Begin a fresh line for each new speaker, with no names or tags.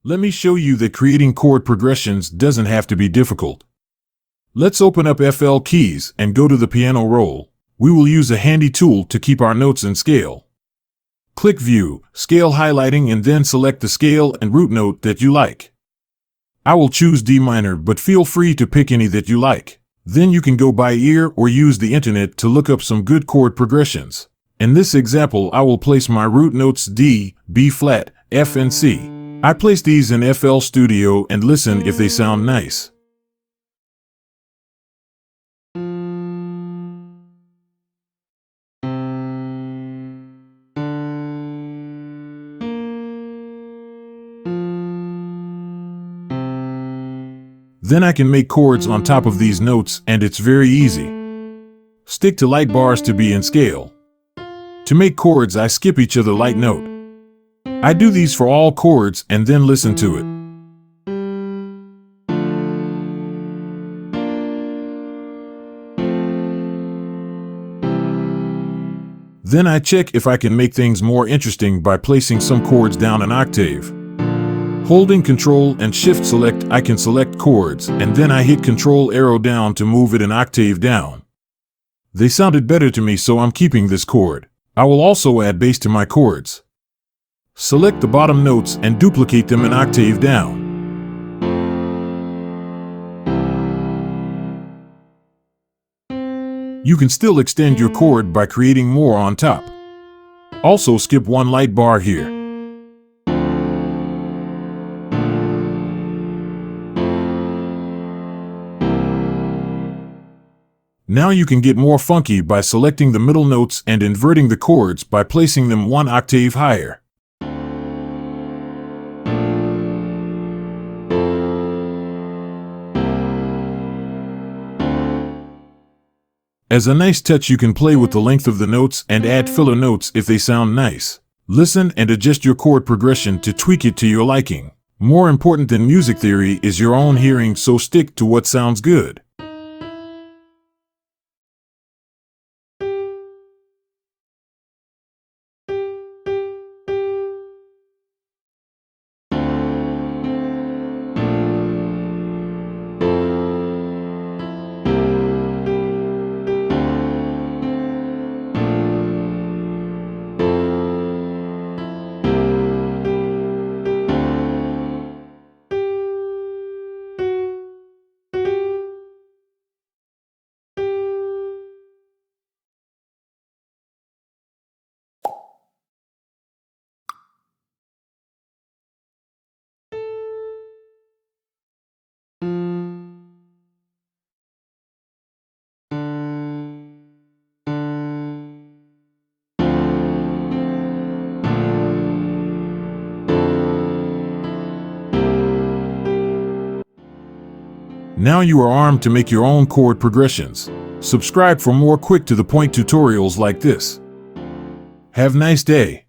Let me show you that creating chord progressions doesn't have to be difficult. Let's open up FL Keys and go to the piano roll. We will use a handy tool to keep our notes in scale. Click View, Scale Highlighting, and then select the scale and root note that you like. I will choose D minor, but feel free to pick any that you like. Then you can go by ear or use the internet to look up some good chord progressions. In this example, I will place my root notes D, B flat, F and C. I place these in FL Studio and listen if they sound nice. Then I can make chords on top of these notes, and it's very easy. Stick to light bars to be in scale. To make chords, I skip each other light note. I do these for all chords and then listen to it. Then I check if I can make things more interesting by placing some chords down an octave. Holding Ctrl and Shift Select, I can select chords, and then I hit Ctrl arrow down to move it an octave down. They sounded better to me, so I'm keeping this chord. I will also add bass to my chords. Select the bottom notes and duplicate them an octave down. You can still extend your chord by creating more on top. Also skip one light bar here. Now you can get more funky by selecting the middle notes and inverting the chords by placing them one octave higher. As a nice touch, you can play with the length of the notes and add filler notes if they sound nice. Listen and adjust your chord progression to tweak it to your liking. More important than music theory is your own hearing, so stick to what sounds good. Now you are armed to make your own chord progressions. Subscribe for more quick to the point tutorials like this. Have a nice day.